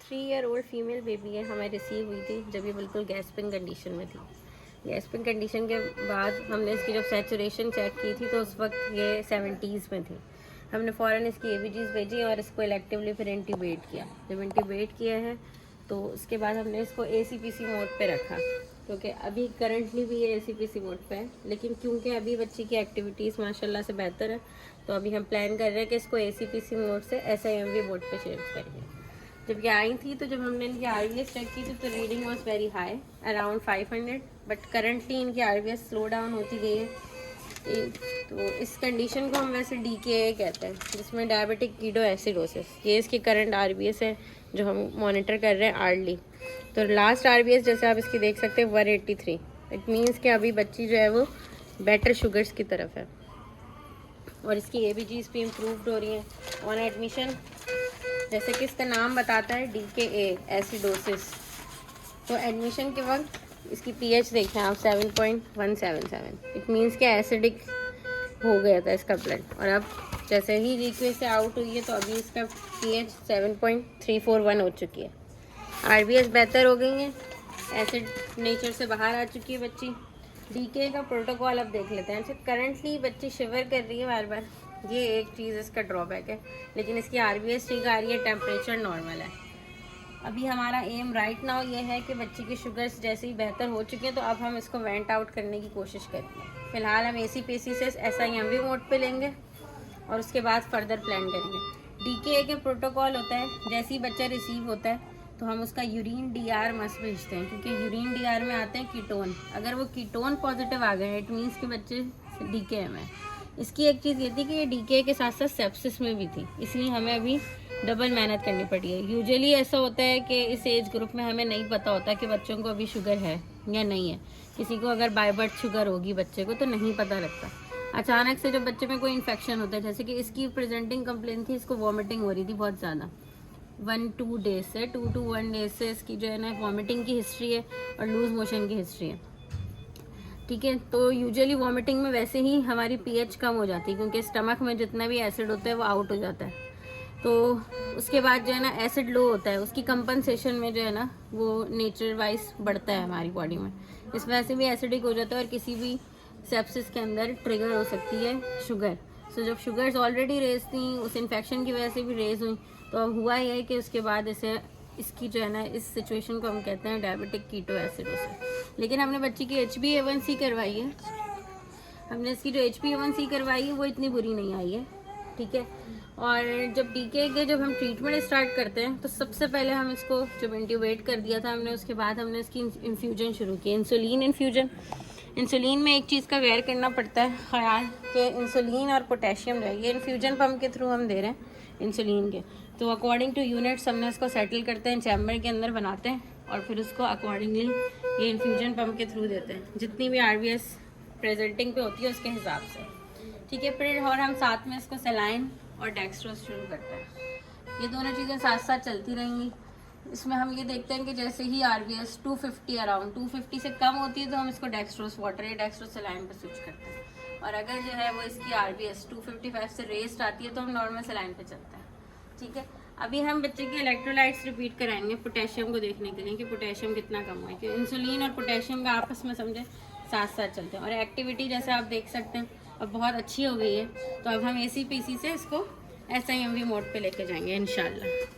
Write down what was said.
3 year old female baby है, हमें receive हुई थी जब ये बिल्कुल गैस्पिंग कंडीशन में थी। गैस्पिंग कंडीशन के बाद हमने इसकी जब सैचुरेशन चेक की थी तो उस वक्त ये 70s में थी। हमने फ़ौरन इसकी ABGs भेजी और इसको इलेक्टिवली फिर इंटीबेट किया। जब इंटीबेट किया है तो उसके बाद हमने इसको ACPC मोड पे रखा, क्योंकि अभी करंटली भी ये ACPC मोड पे है, लेकिन क्योंकि अभी बच्ची की एक्टिविटीज़ माशाल्लाह से बेहतर है तो अभी हम प्लान कर रहे हैं कि इसको ACPC मोड से SIMV मोड पे चेंज करेंगे। जब ये आई थी तो जब हमने इनकी RBS चेक की थी तो reading was very high, around 500, but currently इनकी RBS स्लो डाउन होती गई है। तो इस कंडीशन को हम वैसे DKA कहते हैं, जिसमें डायबिटिक कीटोएसिडोसिस। ये इसकी करंट RBS है जो हम मॉनिटर कर रहे हैं आर्ली। तो लास्ट RBS जैसे आप इसकी देख सकते हैं 183। इट मीन्स कि अभी बच्ची जो है वो बेटर शुगर्स की तरफ है और इसकी ABGs भी इम्प्रूव्ड हो रही हैं ऑन एडमिशन। जैसे कि इसका नाम बताता है DKA एसिडोसिस, तो एडमिशन के वक्त इसकी pH देखें आप 7.177। इट मीन्स कि एसिडिक हो गया था इसका ब्लड, और अब जैसे ही GQA से आउट हुई है तो अभी इसका pH 7.341 हो चुकी है। RBS बेहतर हो गई है, एसिड नेचर से बाहर आ चुकी है बच्ची। DKA का प्रोटोकॉल अब देख लेते हैं। अच्छा, करंटली बच्ची शिवर कर रही है बार बार, ये एक चीज़ इसका ड्रॉबैक है, लेकिन इसकी RBS ठीक आ रही है, टेम्परेचर नॉर्मल है। अभी हमारा एम राइट नाउ ये है कि बच्ची की शुगर्स जैसे ही बेहतर हो चुके हैं तो अब हम इसको वेंट आउट करने की कोशिश करेंगे। फ़िलहाल हम ACPC से SIMV मोड पे लेंगे और उसके बाद फर्दर प्लान करेंगे। DKA के प्रोटोकॉल होता है, जैसे ही बच्चा रिसीव होता है तो हम उसका यूरिन DR मस्ट भेजते हैं, क्योंकि यूरिन DR में आते हैं कीटोन। अगर वो कीटोन पॉजिटिव आ गए इट मीन्स कि बच्चे DKA में। इसकी एक चीज़ ये थी कि ये DKA के साथ साथ सेप्सिस में भी थी, इसलिए हमें अभी डबल मेहनत करनी पड़ी है। यूजुअली ऐसा होता है कि इस एज ग्रुप में हमें नहीं पता होता कि बच्चों को अभी शुगर है या नहीं है। किसी को अगर बाय बर्थ शुगर होगी बच्चे को तो नहीं पता लगता। अचानक से जब बच्चे में कोई इन्फेक्शन होता है, जैसे कि इसकी प्रेजेंटिंग कंप्लेन थी, इसको वॉमिटिंग हो रही थी बहुत ज़्यादा 2 डेज से 2 to 1 डेज से इसकी जो है ना वॉमिटिंग की हिस्ट्री है और लूज मोशन की हिस्ट्री है। ठीक है, तो यूजुअली वॉमिटिंग में वैसे ही हमारी pH कम हो जाती है, क्योंकि स्टमक में जितना भी एसिड होता है वो आउट हो जाता है। तो उसके बाद जो है ना एसिड लो होता है, उसकी कंपनसेशन में जो है ना वो नेचर वाइज बढ़ता है हमारी बॉडी में, इस वजह से भी एसिडिक हो जाता है और किसी भी सेप्सिस के अंदर ट्रिगर हो सकती है शुगर। सो जब शुगर्स ऑलरेडी रेज थी, उस इन्फेक्शन की वजह से भी रेज हुई, तो अब हुआ ये है कि उसके बाद इसे इसकी जो है ना इस सिचुएशन को हम कहते हैं डायबिटिक कीटोएसिडोसिस। लेकिन हमने बच्ची की HbA1c करवाई है, हमने इसकी जो HbA1c करवाई है वो इतनी बुरी नहीं आई है। ठीक है, और जब DKA के जब हम ट्रीटमेंट स्टार्ट करते हैं तो सबसे पहले हम इसको जब इंट्यूबेट कर दिया था हमने, उसके बाद हमने इसकी इन्फ्यूजन शुरू की, इंसुलिन इन्फ्यूजन। इंसुलिन में एक चीज़ का गैर करना पड़ता है ख्याल कि इंसुलिन और पोटेशियम जो है ये इन्फ्यूजन पम्प के थ्रू हम दे रहे हैं इंसुलिन के, तो अकॉर्डिंग टू यूनिट्स हमने इसको सेटल करते हैं, चैम्बर के अंदर बनाते हैं और फिर उसको अकॉर्डिंगली ये इन्फ्यूजन पम्प के थ्रू देते हैं, जितनी भी RBS प्रेजेंटिंग पे होती है उसके हिसाब से। ठीक है, फिर और हम साथ में इसको सेलाइन और डेक्सट्रोज शुरू करते हैं। ये दोनों चीज़ें साथ साथ चलती रहेंगी। इसमें हम ये देखते हैं कि जैसे ही RBS 250 अराउंड 250 से कम होती है तो हम इसको डेक्सट्रोज वाटर या डेक्सट्रोज सेलाइन पर स्विच करते हैं, और अगर जो है वो इसकी RBS 255 से रेस्ट आती है तो हम नॉर्मल सेलाइन पे चलते हैं। ठीक है, अभी हम बच्चे के इलेक्ट्रोलाइट्स रिपीट कराएंगे पोटेशियम को देखने के लिए कि पोटेशियम कितना कम हुआ है, कि इंसुलिन और पोटेशियम का आपस में समझे साथ साथ चलते हैं। और एक्टिविटी जैसे आप देख सकते हैं अब बहुत अच्छी हो गई है, तो अब हम ACPC से इसको SIMV मोड पे लेके जाएंगे इंशाल्लाह।